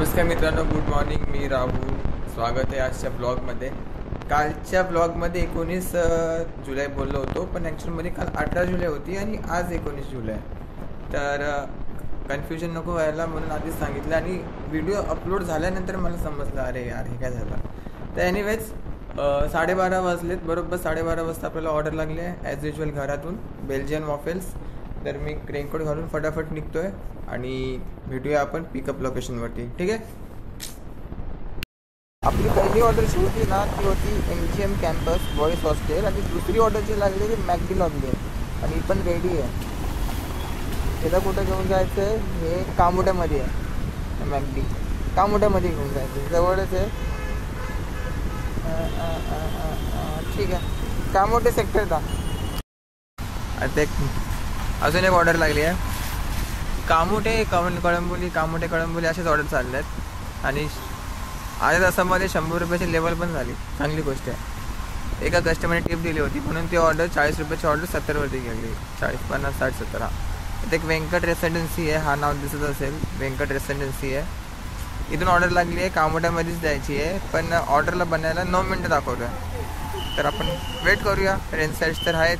नमस्कार मित्रांनो, good morning. मी राहुल. स्वागत आहे आजच्या ब्लॉगमध्ये. कालच्या ब्लॉगमध्ये 19 जुलै बोललो होतो, पण ॲक्च्युअलमध्ये काल 18 जुलै होती आणि आज 19 जुलै. तर कन्फ्युजन नको व्हायला म्हणून आधीच सांगितलं, आणि व्हिडिओ अपलोड झाल्यानंतर मला समजलं अरे यार हे काय झालं. तर एनिवेज 12:30 वाजलेत. बरोबर 12:30 वाजता आपल्याला ऑर्डर लागली आहे ॲज युजल घरातून, बेल्जियन वॉफेल्स. तर मी रेनकोट घालून फटाफट निघतो आहे आणि भेटूया आपण पिकअप लोकेशनवरती. ठीक आहे. आपली पहिली ऑर्डर जी होती ना, ती होती MGM कॅम्पस बॉईज हॉस्टेल, आणि दुसरी ऑर्डर जी लागली ती मॅकडी लागली आहे, आणि ही पण रेडी आहे. त्याला कुठं घेऊन जायचं आहे? हे कामोट्यामध्ये आहे. मॅकडी कामोट्यामध्ये घेऊन जायचं, जवळच आहे. ठीक आहे, कामोटे सेक्टरचा. आता अजून एक ऑर्डर लागली आहे. कामोटे कळंबोली, कामोटे कळंबोली असेच ऑर्डर चालले आहेत, आणि अर्ध्या तासामध्ये 100 रुपयाची लेवल पण झाली. चांगली गोष्ट आहे. एका कस्टमरने टिप दिली होती म्हणून ती ऑर्डर 40 रुपयाची ऑर्डर 70वरती गेली. 40, 50, 60, 70. इथे एक व्यंकट रेसिडेन्सी आहे, हा नाव दिसत असेल. व्यंकट रेसिडेन्सी आहे. इथून ऑर्डर लागली आहे, कामोट्यामध्येच द्यायची आहे, पण ऑर्डरला बनायला 9 मिनटं दाखवतो आहे. तर आपण वेट करूया. रेंज सर्च तर आहेच.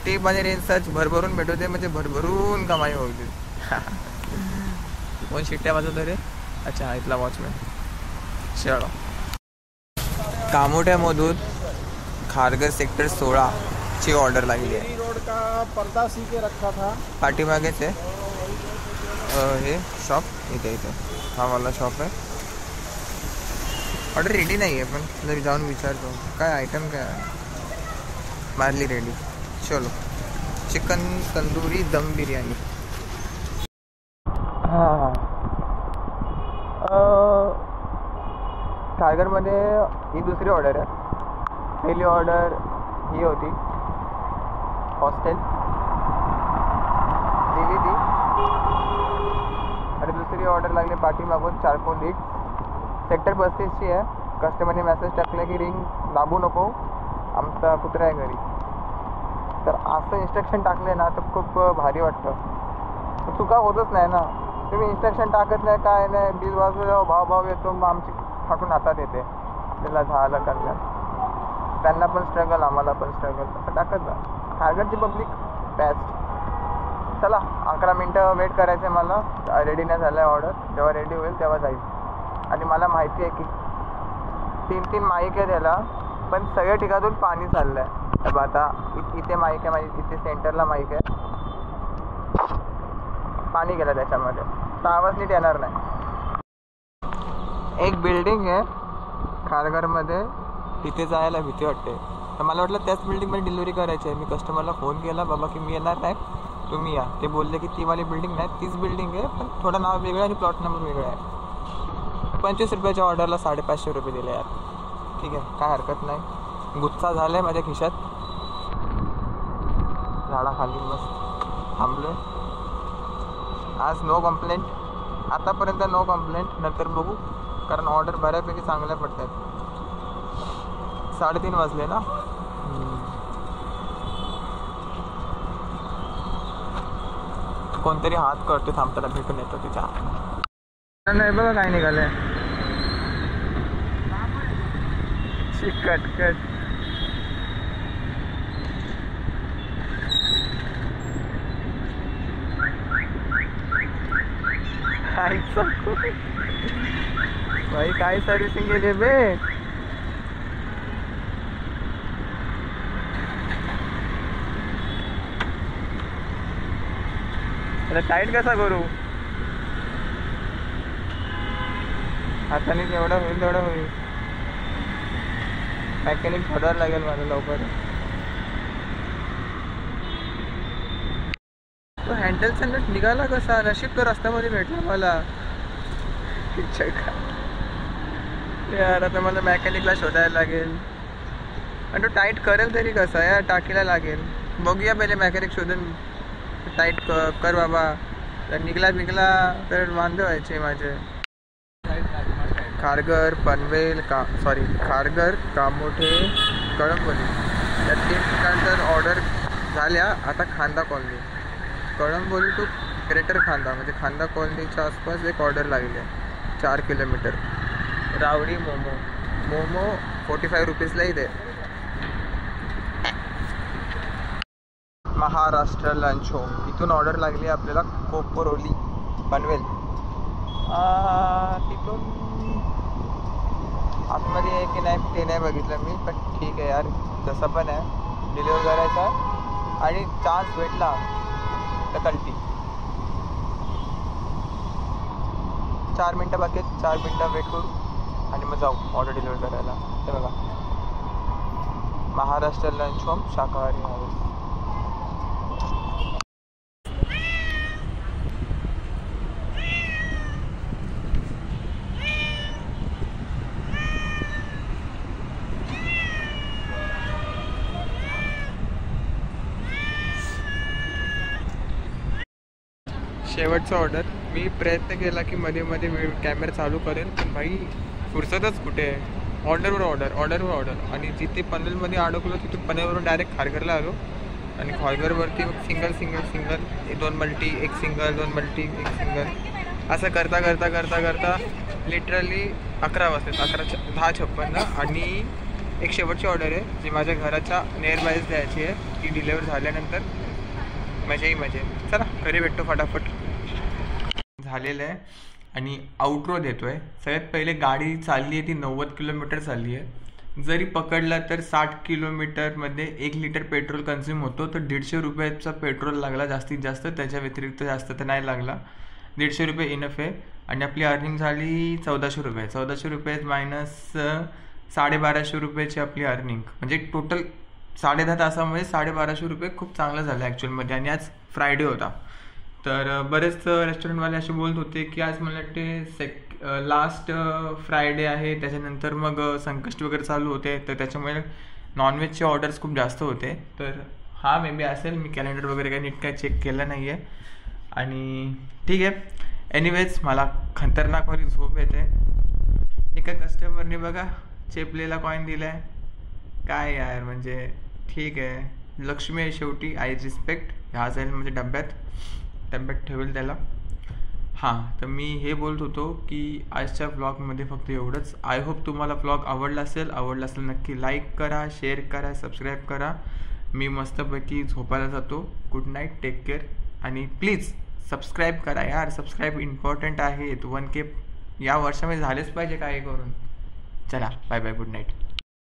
टिप आणि रेंज सर्च भरभरून भेटू दे, म्हणजे भरभरून कमाई होऊ दे. कोण शिट्ट्या वाजवतो रे? अच्छा, इथला वॉचमॅन. चलो. कामोट्यामधून खारघर सेक्टर 16 ची ऑर्डर लागली आहे. रोड का पर्दा सी के रखा था. पाठीमागेच आहे हे शॉप. इथे हा वाला शॉप आहे. ऑर्डर रेडी नाही आहे, पण जरी जाऊन विचारतो काय आयटम काय आहे. मारली रेडी. चलो. चिकन तंदुरी दम बिर्याणी. हां, खारघरमध्ये ही दुसरी ऑर्डर आहे. पहिली ऑर्डर ही होती हॉस्टेल, दिली ती. आणि दुसरी ऑर्डर लागली पाठीमागून चारकोल लीड सेक्टर 35ची आहे. कस्टमरने मेसेज टाकला की रिंग दाबू नको, आमचा कुत्रा आहे घरी. तर असं इन्स्ट्रक्शन टाकले ना तर खूप भारी वाटतं. चुका होतच नाही ना. तुम्ही इन्स्ट्रक्शन टाकत नाही, काय नाही, बिल वाजवल्यावर भाव येतो, मग आमची फाटून हातात येते. त्याला झालं करण्यात, त्यांना पण स्ट्रगल, आम्हाला पण स्ट्रगल. असं टाकत जा. खारघरची पब्लिक बेस्ट. चला, 11 मिनटं वेट करायचं आहे मला. रेडी नाही झालं आहे ऑर्डर. जेव्हा रेडी होईल तेव्हा जाईल. आणि मला माहिती आहे की 3 माईक आहे त्याला, पण सगळ्या ठिकाणून पाणी चाललं आहे. तर आता इथे माईक आहे माझी, इथे सेंटरला माईक आहे. पाणी गेलं त्याच्यामध्ये, तर आवाज नीट येणार नाही. एक बिल्डिंग आहे खारघरमध्ये, तिथे जायला भीती वाटते. तर मला वाटलं त्याच बिल्डिंगमध्ये डिलिव्हरी करायची आहे. मी कस्टमरला फोन केला, बाबा की मी येणार नाही, तुम्ही या. ते बोलले की ती वाली बिल्डिंग नाही, तीच बिल्डिंग आहे, पण थोडं नाव वेगळं आणि प्लॉट नंबर वेगळा आहे. 25 रुपयाच्या ऑर्डरला 550 रुपये दिले यार. ठीक आहे, काय हरकत नाही. गुच्चा झाला आहे माझ्या खिशात. झाडाखाली मस्त थांबलो आहे. आज नो कंप्लेंट. आतापर्यंत नो कंप्लेंट. नंतर बघू, कारण ऑर्डर बऱ्यापैकी चांगल्या पडतात. 3:30 वाजले ना. कोणतरी हात करतो, थांबताना भेटून येतो तिच्या. नाही बघा काय निघालंय. कट भाई, काय सर्व्हिसिंग केली बे. टाईट कसा करू? हाताने जेवढं होईल तेवढं होईल. मॅकॅनिक शोधायला लागेल मला लवकर. तो हँडलचा नट निघाला कसा? नशीब तो रस्त्यामध्ये भेटला मला. यार, आता मला मॅकॅनिकला शोधायला लागेल. आणि तो टाईट करेल तरी कसा यार? टाकीला लागेल. बघूया पहिले मॅकॅनिक शोधून. टाईट कर बाबा. तर निघला तर वांदे व्हायचे माझे. खारघर, पनवेल, खारघर, कामोठे, कळंबोली या 3 ठिकाणचं ऑर्डर झाल्या. आता खांदा कॉलनी, कळंबोली टू ग्रेटर खांदा, म्हणजे खांदा कॉलनीच्या आसपास एक ऑर्डर लागली आहे. 4 किलोमीटर. रावडी मोमो 45 रुपीजला इथे. महाराष्ट्र लंच होम इथून ऑर्डर लागली आपल्याला कोपरोली पनवेल. तिथून आतमध्ये आहे की नाही ते नाही बघितलं मी, पण ठीक आहे यार, जसं पण आहे डिलिव्हर करायचा आणि चान्स भेटला तर कल्टी. 4 मिनटं बाकी, 4 मिनटं वेट करू आणि मग जाऊ ऑर्डर डिलिव्हर करायला. ते बघा, महाराष्ट्र लंच होम शाकाहारी हाऊस. शेवटचा ऑर्डर. मी प्रयत्न केला की मध्ये मध्ये कॅमेरा चालू करेन, पण भाई फुरसतच कुठे आहे. ऑर्डरवर ऑर्डर आणि जिथे पनवेलमध्ये अडकलो तिथून पनवेलवरून डायरेक्ट खारघरला आलो आणि खारघरवरती सिंगल 2 मल्टी, एक सिंगल, 2 मल्टी, एक सिंगल, असं करता लिटरली 11 वाजले. 10:56 आणि एक शेवटची ऑर्डर आहे जी माझ्या घराच्या नियर बायच द्यायची आहे. ती डिलिव्हर झाल्यानंतर मजा. चला घरी भेटतो फटाफट. झालेलं आहे आणि आउटरो देतोय. सगळ्यात पहिले गाडी चालली आहे ती 90 किलोमीटर चालली आहे. जरी पकडला तर 60 किलोमीटरमध्ये 1 लिटर पेट्रोल कन्झ्युम होतो. तर 150 रुपयाचा पेट्रोल लागला जास्तीत जास्त, त्याच्या व्यतिरिक्त जास्त तर नाही लागला. 150 रुपये इनफ आहे आणि आपली अर्निंग झाली 1400 रुपये. 1400 रुपये मायनस 1250 रुपयाची आपली अर्निंग, म्हणजे टोटल 10.5 तासामध्ये 1250 रुपये. खूप चांगलं झालं ॲक्च्युअलमध्ये. आणि आज फ्रायडे होता, तर बरेच रेस्टॉरंटवाले असे बोलत होते की आज मला वाटते लास्ट फ्रायडे आहे, त्याच्यानंतर मग संकष्टी वगैरे चालू होते, तर त्याच्यामुळे नॉनव्हेजचे ऑर्डर्स खूप जास्त होते. तर हा मे बी असेल. मी कॅलेंडर वगैरे काही नीट काय चेक केलं नाही आहे आणि ठीक आहे. एनिवेज मला खतरनाकवाली झोप येते. एका कस्टमरने बघा चेपलेला कॉईन दिला आहे. काय यार, म्हणजे ठीक आहे, लक्ष्मी आहे शेवटी. I respect. ह्या जाईल म्हणजे डब्यात ठेवेल त्याला. हां, तर मी हे बोलत होतो की आजच्या व्लॉगमध्ये फक्त एवढंच. आय होप तुम्हाला व्लॉग आवडला असेल नक्की लाईक करा, शेअर करा, सबस्क्राईब करा. मी मस्तपैकी झोपायला जातो. गुड नाईट, टेक केअर आणि प्लीज सबस्क्राईब करा यार. सबस्क्राईब इम्पॉर्टंट आहे. 1K या वर्षामध्ये झालेच पाहिजे काय करून. चला बाय बाय, गुड नाईट.